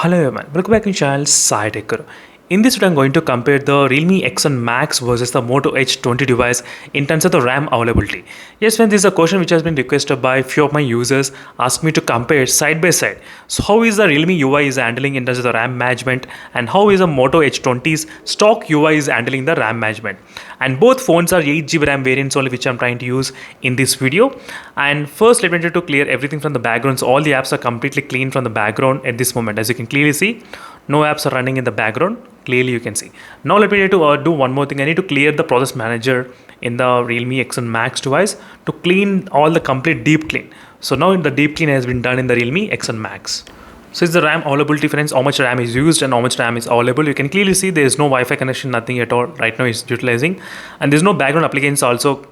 Hello everyone, welcome back to channel Sai Tech Guru. In this video, I'm going to compare the Realme X1 Max versus the Moto H20 device in terms of the RAM availability. Yes friends, this is a question which has been requested by few of my users, asked me to compare side by side. So how is the Realme UI is handling in terms of the RAM management, and how is the Moto H20's stock UI is handling the RAM management. And both phones are 8GB RAM variants only, which I'm trying to use in this video. And first, let me try to clear everything from the background. So all the apps are completely clean from the background at this moment. As you can clearly see, no apps are running in the background. Clearly you can see. Now let me try to do one more thing. I need to clear the process manager in the Realme X1 Max device to clean all the complete deep clean. So now the deep clean has been done in the Realme X1 Max. So it's the RAM availability, friends, how much RAM is used and how much RAM is available. You can clearly see there is no Wi-Fi connection, nothing at all right now is utilizing, and there's no background applications also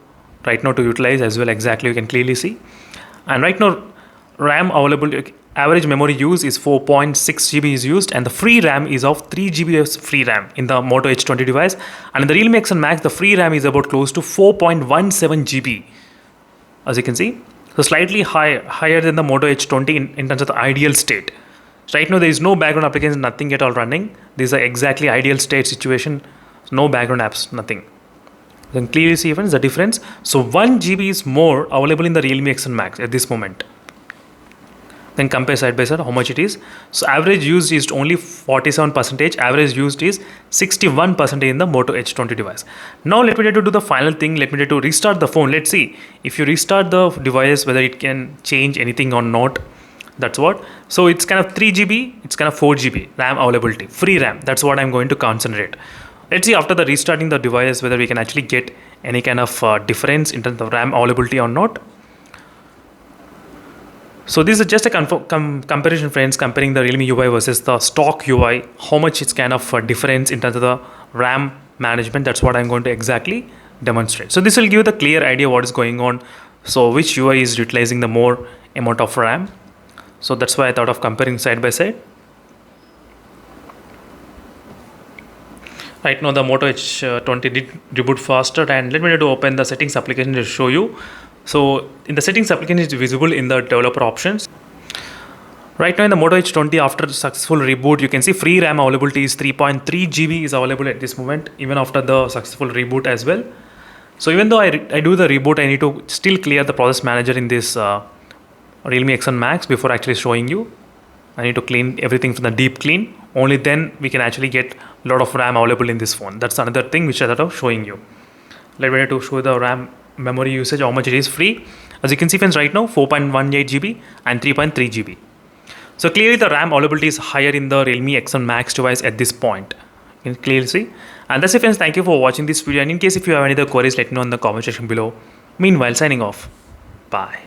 right now to utilize as well. Exactly, you can clearly see. And right now RAM available, average memory use is 4.6GB is used, and the free RAM is of 3GB of free RAM in the Moto H20 device. And in the Realme X1 Max, the free RAM is about close to 4.17GB, as you can see. So slightly higher than the Moto H20 in terms of the ideal state. So right now there is no background applications, nothing at all running. This is an exactly ideal state situation. No background apps, nothing. You can clearly see friends the difference. So 1GB is more available in the Realme X1 Max at this moment. Then compare side by side how much it is. So average used is only 47%, average used is 61% in the Moto H20 device. Now let me try to do the final thing. Let me try to restart the phone. Let's see if you restart the device whether it can change anything or not. That's what. So it's kind of 3GB, it's kind of 4GB RAM availability, free RAM. That's what I'm going to concentrate. Let's see after the restarting the device whether we can actually get any kind of difference in terms of RAM availability or not. So this is just a comparison, friends, comparing the Realme UI versus the stock UI, how much it's kind of a difference in terms of the RAM management. That's what I'm going to exactly demonstrate. So this will give you the clear idea what is going on. So which UI is utilizing the more amount of RAM. So that's why I thought of comparing side by side. Right now the Moto H20 did reboot faster, and let me try to open the settings application to show you. So in the settings application is visible in the developer options. Right now in the Moto H20, after successful reboot, you can see free RAM availability is 3.3GB is available at this moment, even after the successful reboot as well. So even though I do the reboot, I need to still clear the process manager in this Realme X1 Max before actually showing you. I need to clean everything from the deep clean. Only then we can actually get a lot of RAM available in this phone. That's another thing which I thought of showing you. Let me try to show the RAM memory usage, how much it is free. As you can see friends, right now 4.18GB and 3.3GB. So clearly the RAM availability is higher in the Realme X1 Max device at this point. You can clearly see. And that's it friends, thank you for watching this video, and in case if you have any other queries, let me know in the comment section below. Meanwhile, signing off. Bye.